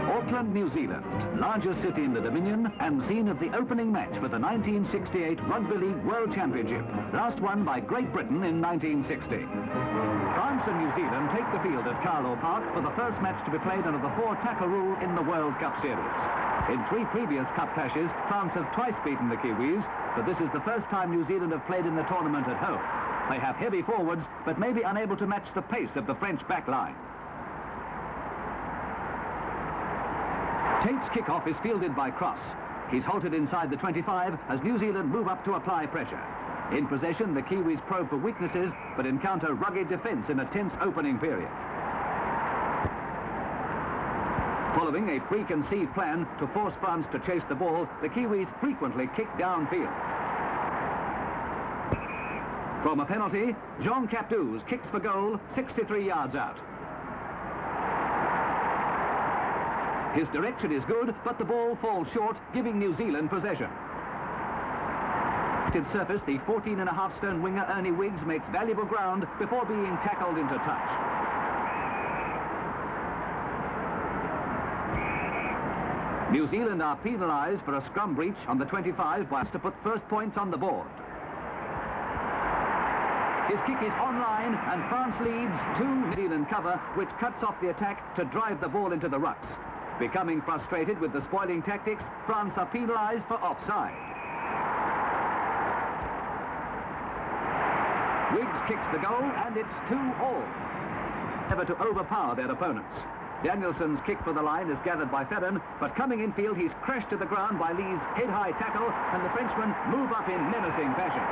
Auckland, New Zealand, largest city in the Dominion and scene of the opening match for the 1968 Rugby League World Championship, last won by Great Britain in 1960. France and New Zealand take the field at Carlow Park for the first match to be played under the 4-tackle rule in the World Cup Series. In 3 previous Cup clashes, France have twice beaten the Kiwis, but this is the first time New Zealand have played in the tournament at home. They have heavy forwards, but may be unable to match the pace of the French back line. Tate's kickoff is fielded by Cross. He's halted inside the 25 as New Zealand move up to apply pressure. In possession, the Kiwis probe for weaknesses, but encounter rugged defence in a tense opening period. Following a preconceived plan to force France to chase the ball, the Kiwis frequently kick downfield. From a penalty, Jean Capdous kicks for goal 63 yards out. His direction is good, but the ball falls short, giving New Zealand possession. At surface, the 14.5-stone winger Ernie Wiggs makes valuable ground before being tackled into touch. New Zealand are penalised for a scrum breach on the 25 by to put first points on the board. His kick is online and France leads 2 New Zealand cover, which cuts off the attack to drive the ball into the rucks. Becoming frustrated with the spoiling tactics, France are penalised for offside. Wiggs kicks the goal and it's 2-all. Never to overpower their opponents. Danielson's kick for the line is gathered by Ferran, but coming infield he's crashed to the ground by Lee's head-high tackle and the Frenchmen move up in menacing fashion.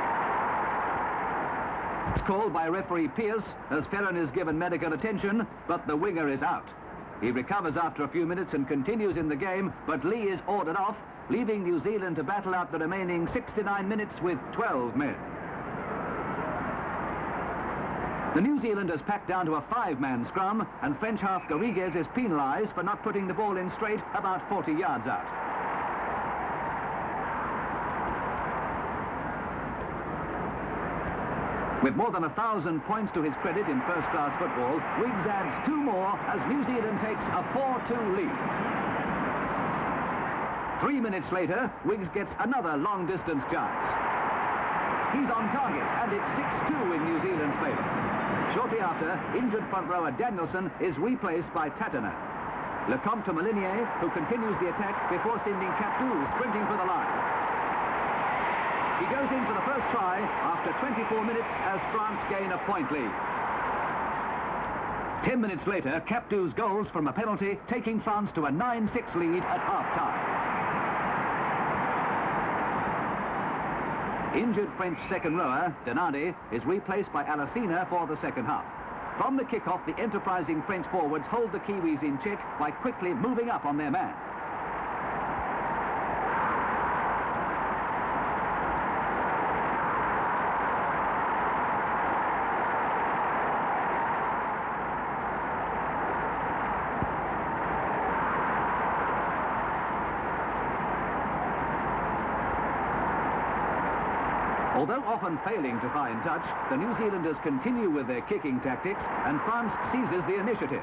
It's called by referee Pierce as Ferran is given medical attention, but the winger is out. He recovers after a few minutes and continues in the game, but Lee is ordered off, leaving New Zealand to battle out the remaining 69 minutes with 12 men. The New Zealanders packed down to a 5-man scrum, and French half Garrigues is penalised for not putting the ball in straight about 40 yards out. With more than 1,000 points to his credit in first-class football, Wiggs adds 2 more as New Zealand takes a 4-2 lead. 3 minutes later, Wiggs gets another long-distance chance. He's on target, and it's 6-2 in New Zealand's favour. Shortly after, injured front rower Danielson is replaced by Tatana. Lecomte to Molinier, who continues the attack before sending Capdous sprinting for the line. He goes in for the first try after 24 minutes as France gain a point lead. 10 minutes later, Capdous goals from a penalty, taking France to a 9-6 lead at half-time. Injured French second rower, Denardi, is replaced by Alacina for the second half. From the kick-off, the enterprising French forwards hold the Kiwis in check by quickly moving up on their man. Although often failing to find touch, the New Zealanders continue with their kicking tactics and France seizes the initiative.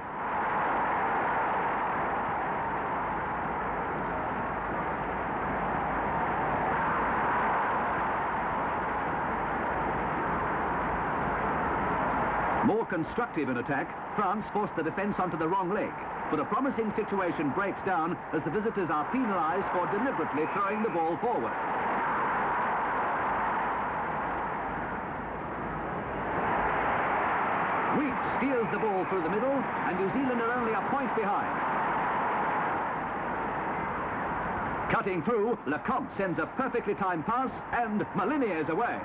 More constructive in attack, France forced the defence onto the wrong leg, but a promising situation breaks down as the visitors are penalised for deliberately throwing the ball forward. Wiggs steers the ball through the middle, and New Zealand are only a point behind. Cutting through, Lecomte sends a perfectly timed pass, and Molinier is away.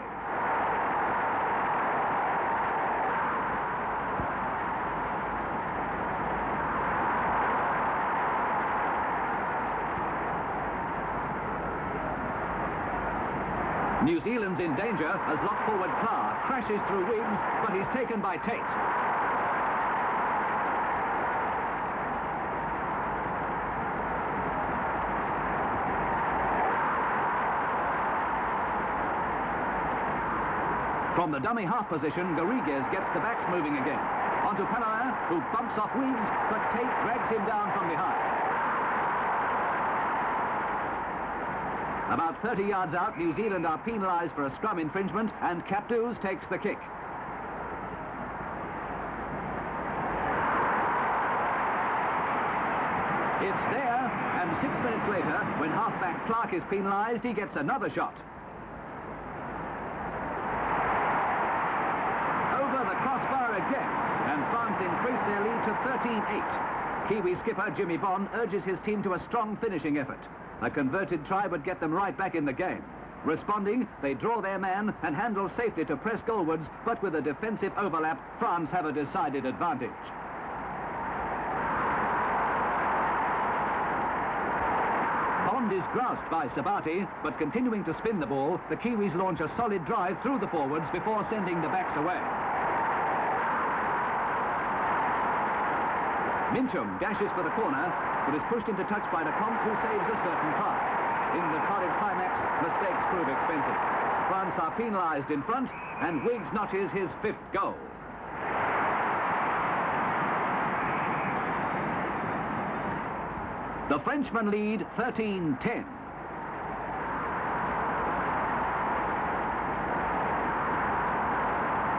New Zealand's in danger as lock forward Clark crashes through Wiggs, but he's taken by Tate. From the dummy half position, Garrigues gets the backs moving again. Onto Pellerin, who bumps off Weeks, but Tate drags him down from behind. About 30 yards out, New Zealand are penalised for a scrum infringement, and Capdews takes the kick. It's there, and 6 minutes later, when halfback Clark is penalised, he gets another shot. Over the crossbar again, and France increase their lead to 13-8. Kiwi skipper Jimmy Bond urges his team to a strong finishing effort. A converted try would get them right back in the game. Responding, they draw their man and handle safely to press goalwards, but with a defensive overlap, France have a decided advantage. Bond is grasped by Sabati, but continuing to spin the ball, the Kiwis launch a solid drive through the forwards before sending the backs away. Mincham dashes for the corner, but is pushed into touch by Lecomte, who saves a certain try. In the torrid climax, mistakes prove expensive. France are penalised in front, and Wiggs notches his 5th goal. The Frenchmen lead 13-10.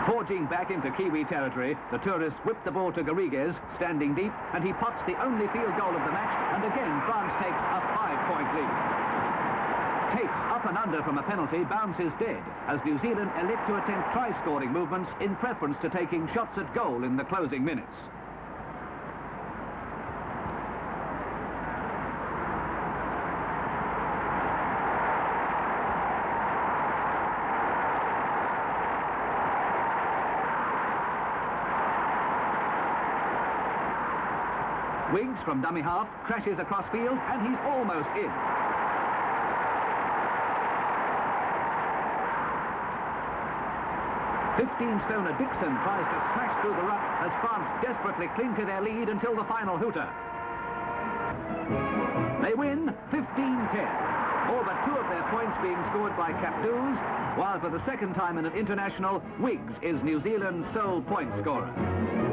Forging back into Kiwi territory, the tourists whip the ball to Garrigues, standing deep, and he pots the only field goal of the match, and again France takes a 5-point lead. Tate's up and under from a penalty bounces dead, as New Zealand elect to attempt try-scoring movements in preference to taking shots at goal in the closing minutes. Wiggs from dummy half crashes across field, and he's almost in. Stoner Dixon tries to smash through the ruck as France desperately cling to their lead until the final hooter. They win 15-10, all but 2 of their points being scored by Capdews, while for the second time in an international, Wiggs is New Zealand's sole point scorer.